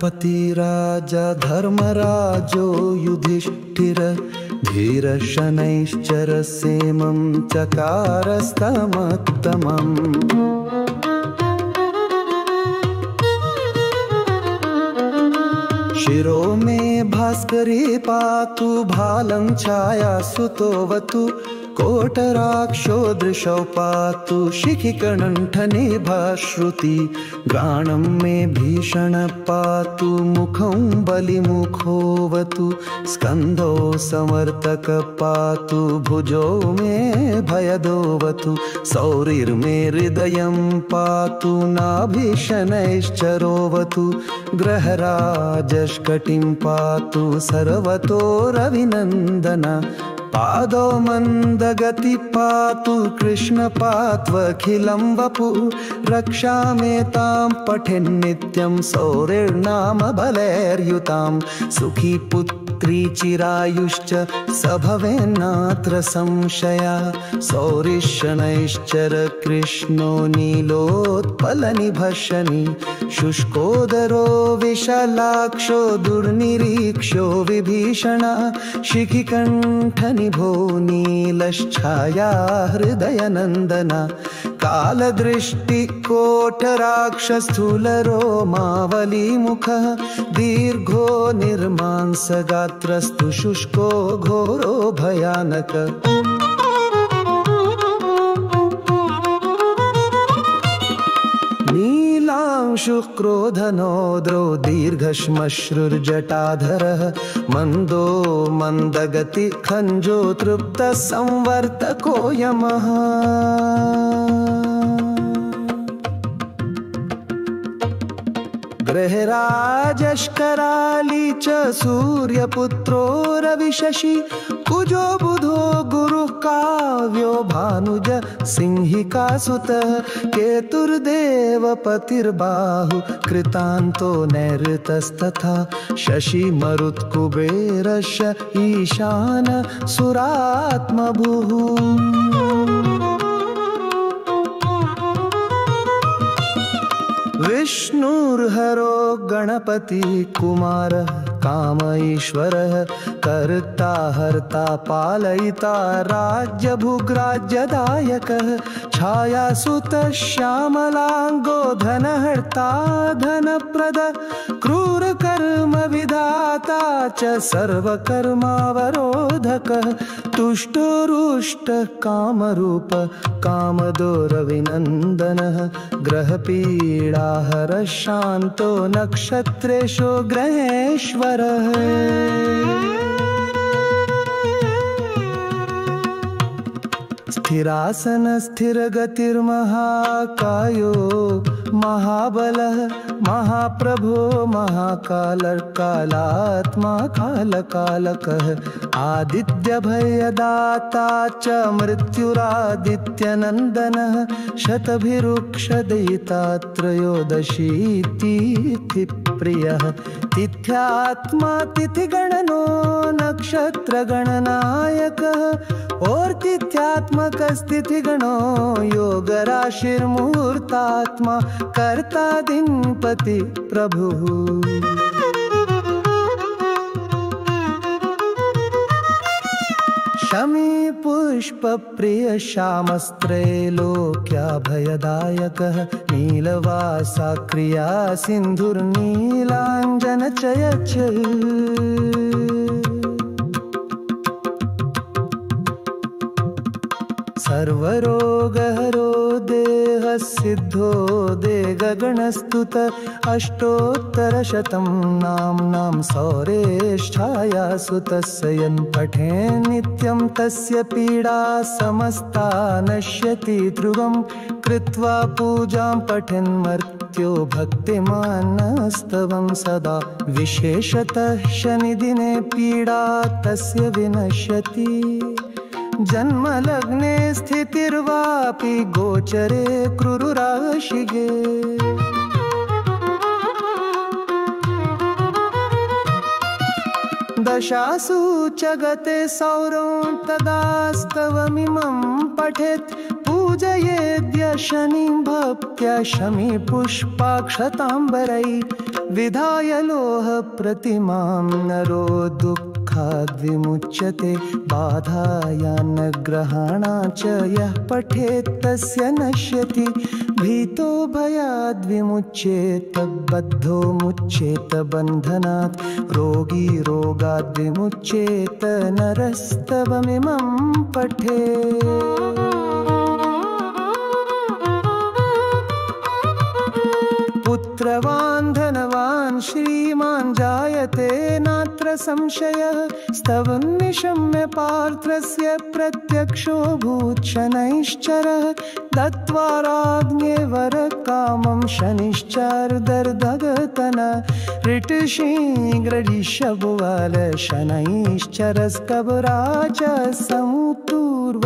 सेनापति राजा धर्मराजो युधिष्ठिर धीरशनैश्चर सेमं चकारस्तमोत्तमम्। शिरो मे भास्करी पातु भालं छायासुतोऽवतु कोटराक्षो दृशौ पातु शिखिकण्ठनिभाश्रुति घ्राणं मे भीषण पातु मुखं बलिमुखोऽवतु स्कन्धो समर्तक पातु भुजो मे भयदोऽवतु सौरिर्मे हृदयं पातु नाभिशनैश्चरोऽवतु ग्रहराजष्कटिं पातु सर्वतो रविनन्दन पादो मन्दगति पातु कृष्ण पात्वखिलं वपु रक्षामेतां पठेन्नित्यं सौरिर्नाम बलैर्युतां सुखी पुत्री चिरायुश्च स भवेन्नात्र संशयः सौरिशनैश्चर कृष्णो नीलोत्पलनिभशनि शुष्कोदरो विशालाक्षो दुर्निरीक्षो विभीषणः शिखिकण्ठनिभो नीलश्छाया हृदयनन्दन कालदृष्टिकोटराक्षस्थूलरोमावलीमुखः दीर्घो निर्मांसगात्रस्तु शुष्को घोरो भयानकः नीलांशुक्रोधनोद्रौ दीर्घश्मश्रुर्जटाधरः मन्दो मन्दगति खञ्जो तृप्तः संवर्तको यमः गृहराजष्कराली च सूर्यपुत्रो रविशशि कुजो बुधो गुरुः काव्यो भानुज सिंहिकासुतः केतुर्देवपतिर्बाहु कृतान्तो नैऋतस्तथा शशि मरुत्कुबेरश्च ईशान सुरात्मभुः विष्णुर्हरो गणपति कुमारः काम ईश्वरः कर्ता हर्ता पालयिता राज्यभुग्राज्यदायकः छायासुतः श्यामलांगो धनहर्ता धनप्रद क्रूरकर्म विधाता च सर्वकर्मावरोधकः तुष्टोरुष्टः कामरूप कामदो रविनन्दनः ग्रहपीडाहरः शान्तो नक्षत्रेषु ग्रहेश्वरः स्थिरासन स्थिरगतिर्महाकायो महाबलः महाप्रभो महाकालर्कालात्मा कालकालकः आदित्यभयदाता च मृत्युरादित्यनन्दनः शतभिरुक्षदयिता त्रयोदशीतिथिप्रियः तिथ्यात्मा तिथिगणनो नक्षत्रगणनायकः और तिथ्यात्मकस्तिथिगणो योगराशिर्मुहूर्तात्मा कर्ता दिनपति प्रभुः शमी पुष्पप्रिय श्यामस्त्रैलोक्याभयदायकः नीलवासा क्रिया सिन्धुर्नीलाञ्जनचयच्चल् सर्वरोगहरो देहसिद्धो देहगणस्तुत अष्टोत्तरशतं नाम्नां सौरेष्ठायासुतस्य यन् पठेन् नित्यं तस्य पीडा समस्ता नश्यति ध्रुवं कृत्वा पूजां पठेन् मर्त्यो भक्तिमानस्तवं सदा विशेषतः शनिदिने पीडा तस्य विनश्यति जन्मलग्ने स्थितिर्वापि गोचरे क्रूरुराशिगे दशासु च गते सौरं तदास्तवमिमं पठेत् पूजयेद्य शनिं भक्त्या शमी पुष्पाक्षताम्बरैः विधाय लोह प्रतिमां नरो दुःखाद्विमुच्यते बाधायान्नग्रहाणा च यः पठेत् तस्य नश्यति भीतो भयाद्विमुच्येत बद्धो मुच्येत बन्धनात् रोगी रोगाद्विमुच्येत नरस्तवमिमं पठेत्। पुत्रवान् धनवान् श्रीमान् जायते नात्र संशयः स्तवन्निशम्य पार्थस्य प्रत्यक्षो भूच्छनैश्चरः दत्त्वा राज्ञे वरकामं शनिश्चरदर्दगतन ऋटशीघ्रऋषभुवल शनैश्चरस्कबरा च समुतूर्व।